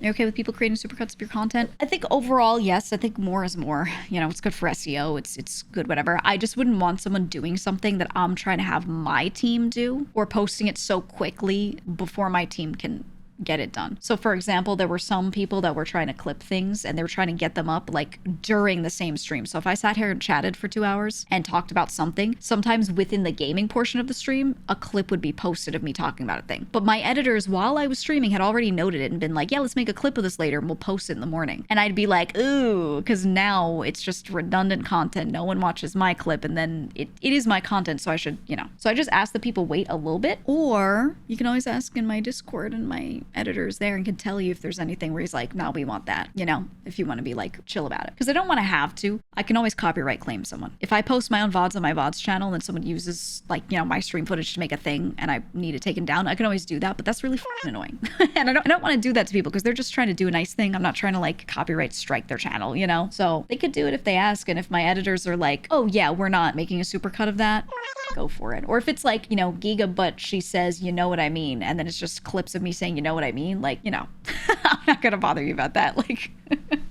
Are you okay with people creating supercuts of your content? I think overall, yes. I think more is more. You know, it's good for SEO. It's good, whatever. I just wouldn't want someone doing something that I'm trying to have my team do, or posting it so quickly before my team can get it done. So for example, there were some people that were trying to clip things and they were trying to get them up like during the same stream. So if I sat here and chatted for 2 hours and talked about something, sometimes within the gaming portion of the stream, a clip would be posted of me talking about a thing. But my editors, while I was streaming, had already noted it and been like, yeah, let's make a clip of this later and we'll post it in the morning. And I'd be like, ooh, because now it's just redundant content. No one watches my clip and then it is my content. So I should, you know. So I just ask the people wait a little bit, or you can always ask in my Discord and my editors there and can tell you if there's anything where he's like, no, we want that, you know, if you want to be like chill about it. Because I don't want to have to. I can always copyright claim someone. If I post my own VODs on my VODs channel and then someone uses like, you know, my stream footage to make a thing and I need it taken down, I can always do that, but that's really annoying. And I don't want to do that to people because they're just trying to do a nice thing. I'm not trying to like copyright strike their channel, you know? So they could do it if they ask. And if my editors are like, oh yeah, we're not making a supercut of that, go for it. Or if it's like, you know, GEEGA, but she says, you know what I mean, and then it's just clips of me saying, you know what I mean, like, you know, I'm not gonna bother you about that, like,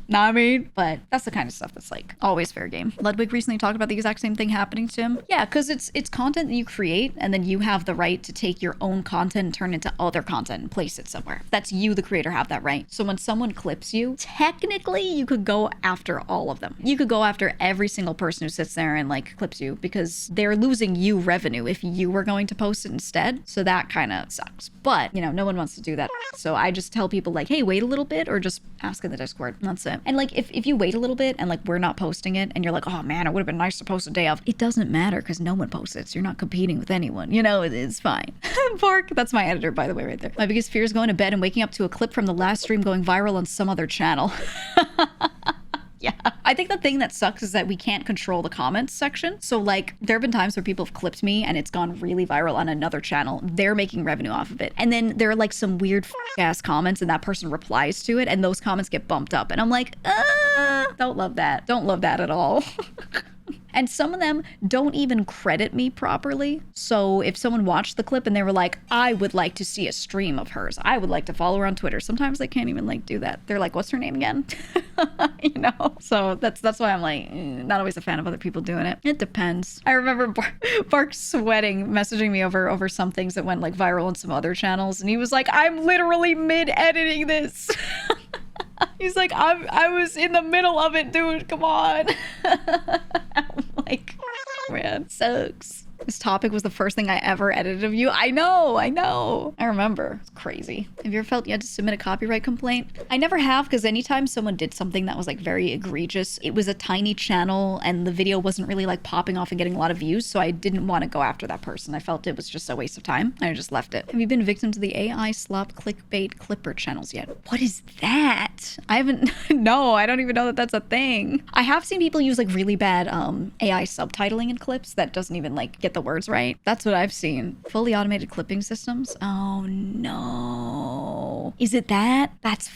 know what I mean? But that's the kind of stuff that's like always fair game. Ludwig recently talked about the exact same thing happening to him. Yeah, because it's content that you create, and then you have the right to take your own content and turn it into other content and place it somewhere. That's you, the creator, have that right. So when someone clips you, technically you could go after all of them. You could go after every single person who sits there and like clips you, because they're losing you revenue if you were going to post it instead. So that kind of sucks. But, you know, no one wants to do that. So I just tell people like, hey, wait a little bit, or just ask in the Discord. That's it. And like, if you wait a little bit and like we're not posting it and you're like, oh man, it would have been nice to post a day of, it doesn't matter because no one posts it. So you're not competing with anyone. You know, it's fine. Bark. That's my editor, by the way, right there. My biggest fear is going to bed and waking up to a clip from the last stream going viral on some other channel. Yeah. I think the thing that sucks is that we can't control the comments section. So like there have been times where people have clipped me and it's gone really viral on another channel. They're making revenue off of it. And then there are like some weird ass comments and that person replies to it and those comments get bumped up. And I'm like, don't love that. Don't love that at all. And some of them don't even credit me properly. So if someone watched the clip and they were like, I would like to see a stream of hers, I would like to follow her on Twitter, sometimes they can't even like do that. They're like, what's her name again? You know? So that's why I'm like, not always a fan of other people doing it. It depends. I remember Bark sweating, messaging me over some things that went like viral on some other channels. And he was like, I'm literally mid-editing this. He's like, I was in the middle of it, dude. Come on. I'm like, man, sucks. This topic was the first thing I ever edited of you. I know. I remember. It's crazy. Have you ever felt you had to submit a copyright complaint? I never have, because anytime someone did something that was like very egregious, it was a tiny channel and the video wasn't really like popping off and getting a lot of views. So I didn't want to go after that person. I felt it was just a waste of time. I just left it. Have you been victim to the AI Slop clickbait clipper channels yet? What is that? I haven't. No, I don't even know that that's a thing. I have seen people use like really bad AI subtitling in clips that doesn't even like get the words right. That's what I've seen. Fully automated clipping systems. Oh no. Is it that? That's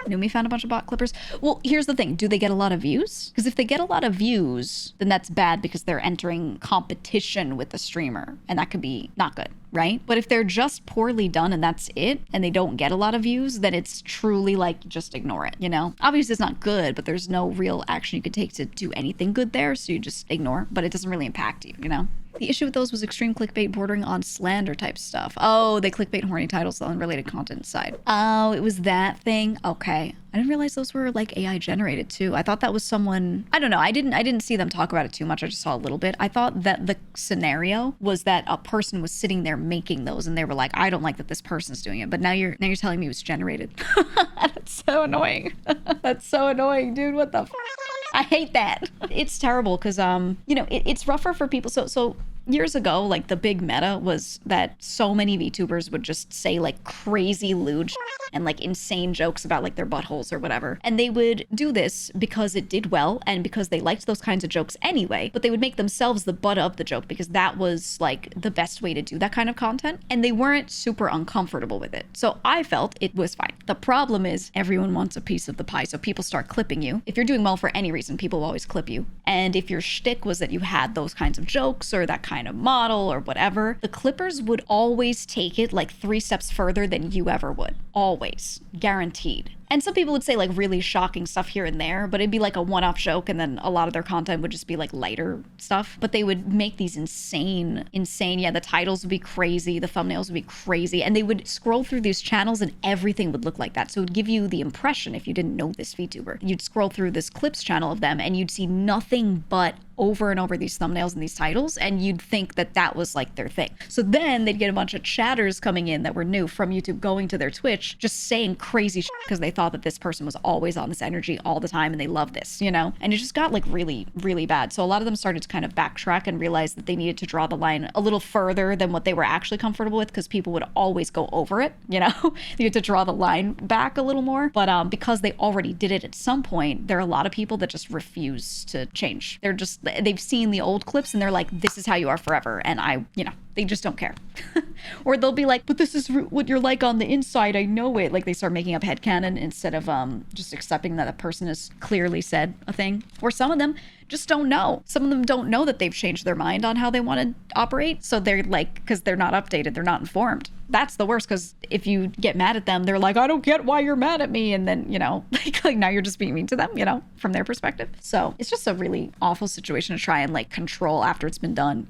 Numi found a bunch of bot clippers. Well, here's the thing. Do they get a lot of views? Because if they get a lot of views, then that's bad because they're entering competition with the streamer. And that could be not good, right? But if they're just poorly done and that's it, and they don't get a lot of views, then it's truly like, just ignore it, you know? Obviously it's not good, but there's no real action you could take to do anything good there. So you just ignore, but it doesn't really impact you, you know? The issue with those was extreme clickbait bordering on slander type stuff. Oh, they clickbait horny titles on related content side. Oh, it was that thing. Okay. I didn't realize those were like AI generated too. I thought that was someone, I don't know. I didn't see them talk about it too much. I just saw a little bit. I thought that the scenario was that a person was sitting there making those and they were like, I don't like that this person's doing it. But now you're telling me it was generated. That's so annoying. That's so annoying, dude. What the f? I hate that. It's terrible because, you know, it's rougher for people. So years ago, like the big meta was that so many VTubers would just say like crazy lewd and like insane jokes about like their buttholes or whatever. And they would do this because it did well and because they liked those kinds of jokes anyway, but they would make themselves the butt of the joke because that was like the best way to do that kind of content. And they weren't super uncomfortable with it. So I felt it was fine. The problem is everyone wants a piece of the pie. So people start clipping you. If you're doing well for any reason, people will always clip you. And if your shtick was that you had those kinds of jokes or that kind of model or whatever, the clippers would always take it like 3 steps further than you ever would. Always. Guaranteed. And some people would say like really shocking stuff here and there, but it'd be like a one-off joke, and then a lot of their content would just be like lighter stuff. But they would make these insane. Yeah, the titles would be crazy, the thumbnails would be crazy, and they would scroll through these channels and everything would look like that. So it would give you the impression, if you didn't know this VTuber, you'd scroll through this clips channel of them and you'd see nothing but over and over these thumbnails and these titles, and you'd think that that was like their thing. So then they'd get a bunch of chatters coming in that were new from YouTube going to their Twitch, just saying crazy shit because they thought that this person was always on this energy all the time and they love this, you know? And it just got like really, really bad. So a lot of them started to kind of backtrack and realize that they needed to draw the line a little further than what they were actually comfortable with, because people would always go over it, you know? You had to draw the line back a little more. But because they already did it at some point, there are a lot of people that just refuse to change. They've seen the old clips and they're like, this is how you are forever. And they just don't care. Or they'll be like, but this is what you're like on the inside. I know it. Like they start making up headcanon instead of just accepting that a person has clearly said a thing. Or some of them just don't know. Some of them don't know that they've changed their mind on how they want to operate. So they're like, because they're not updated, they're not informed. That's the worst, because if you get mad at them, they're like, I don't get why you're mad at me. And then, like now you're just being mean to them, from their perspective. So it's just a really awful situation to try and like control after it's been done,